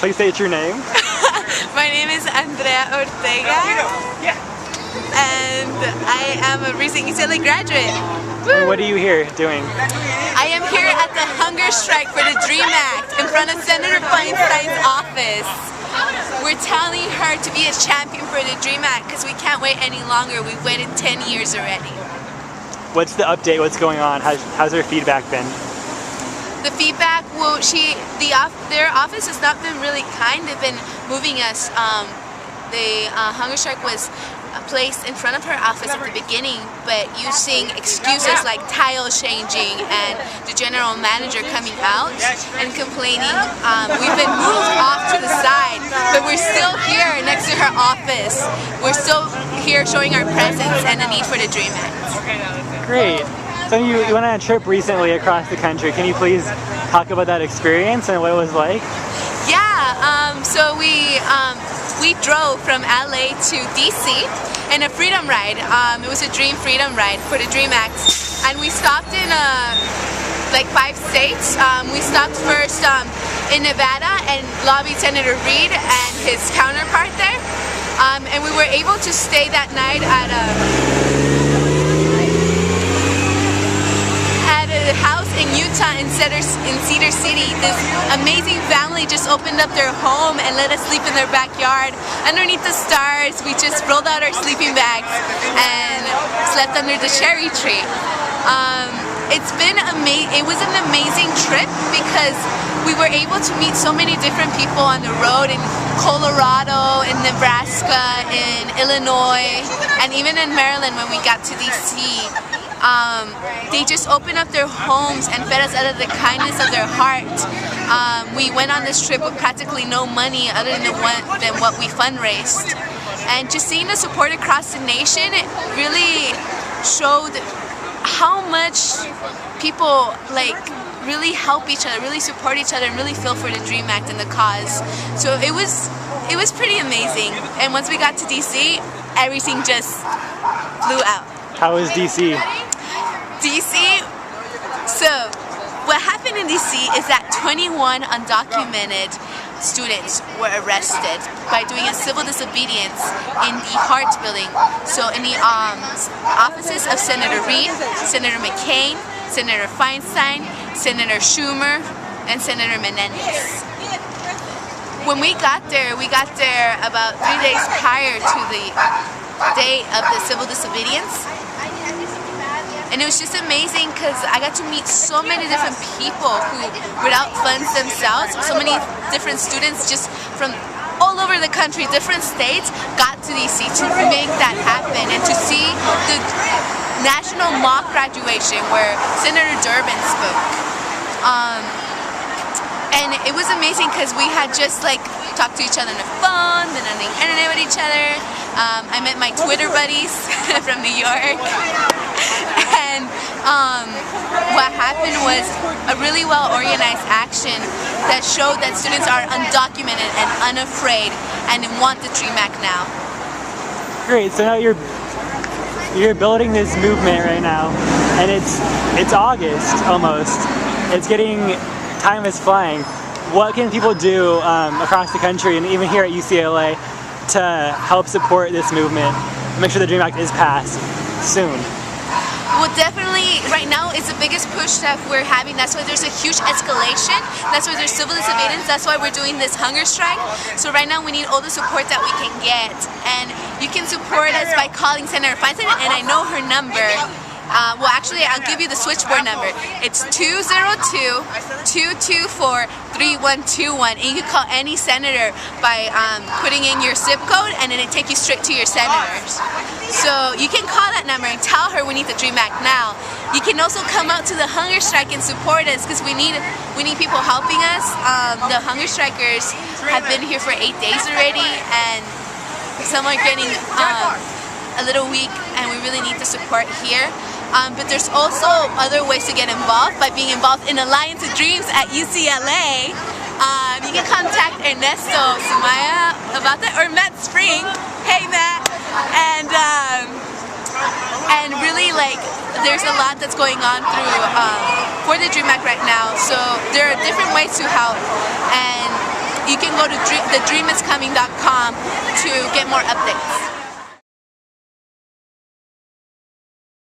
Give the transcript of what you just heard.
Please state your name. My name is Andrea Ortega, and I am a recent UCLA graduate. And what are you here doing? I am here at the hunger strike for the DREAM Act in front of Senator Feinstein's office. We're telling her to be a champion for the DREAM Act because we can't wait any longer. We've waited 10 years already. What's the update? What's going on? How's their feedback been? The feedback, well, their office has not been really kind. They've been moving us. The hunger strike was placed in front of her office at the beginning, but using excuses like tile changing and the general manager coming out and complaining. We've been moved off to the side, but we're still here next to her office. We're still here showing our presence and the need for the DREAM Act. Great. So you went on a trip recently across the country. Can you please talk about that experience and what it was like? Yeah, so we drove from LA to DC in a freedom ride. It was a dream freedom ride for the DREAM Act, and we stopped in like 5 states. We stopped first in Nevada and lobbied Senator Reid and his counterpart there, and we were able to stay that night at a house in Utah in Cedar City. This amazing family just opened up their home and let us sleep in their backyard underneath the stars. We just rolled out our sleeping bags and slept under the cherry tree. It was an amazing trip because we were able to meet so many different people on the road in Colorado, in Nebraska, in Illinois, and even in Maryland when we got to DC. They just opened up their homes and fed us out of the kindness of their heart. We went on this trip with practically no money other than what we fundraised. And just seeing the support across the nation, it really showed how much people really help each other, really support each other, and really feel for the DREAM Act and the cause. So it was pretty amazing. And once we got to DC, everything just flew out. How was DC? DC, so what happened in DC is that 21 undocumented students were arrested by doing a civil disobedience in the Hart building. So in the offices of Senator Reid, Senator McCain, Senator Feinstein, Senator Schumer, and Senator Menendez. When we got there about 3 days prior to the day of the civil disobedience. And it was just amazing because I got to meet so many different people who, without funds themselves, so many different students just from all over the country, different states, got to DC to make that happen and to see the national mock graduation where Senator Durbin spoke. And it was amazing because we had just talked to each other on the phone, then on the internet with each other. I met my Twitter buddies from New York. And what happened was a really well-organized action that showed that students are undocumented and unafraid and want the DREAM Act now. Great, so now you're building this movement right now, and it's August almost. It's time is flying. What can people do across the country and even here at UCLA to help support this movement and make sure the DREAM Act is passed soon? Well, definitely, right now it's the biggest push that we're having. That's why there's a huge escalation. That's why there's civil disobedience. That's why we're doing this hunger strike. So right now we need all the support that we can get. And you can support us by calling Senator Feinstein, and I know her number. Well, actually, I'll give you the switchboard number. It's 202-224-3121, and you can call any senator by putting in your zip code, and then it takes you straight to your senators. So you can call that number and tell her we need the DREAM Act now. You can also come out to the hunger strike and support us because we need people helping us. The hunger strikers have been here for 8 days already, and some are getting a little weak, and we really need the support here. But there's also other ways to get involved by being involved in Alliance of Dreams at UCLA. You can contact Ernesto Sumaya about that, or Matt Spring. Hey Matt! And really, there's a lot that's going on for the DREAM Act right now. So there are different ways to help, and you can go to thedreamiscoming.com to get more updates.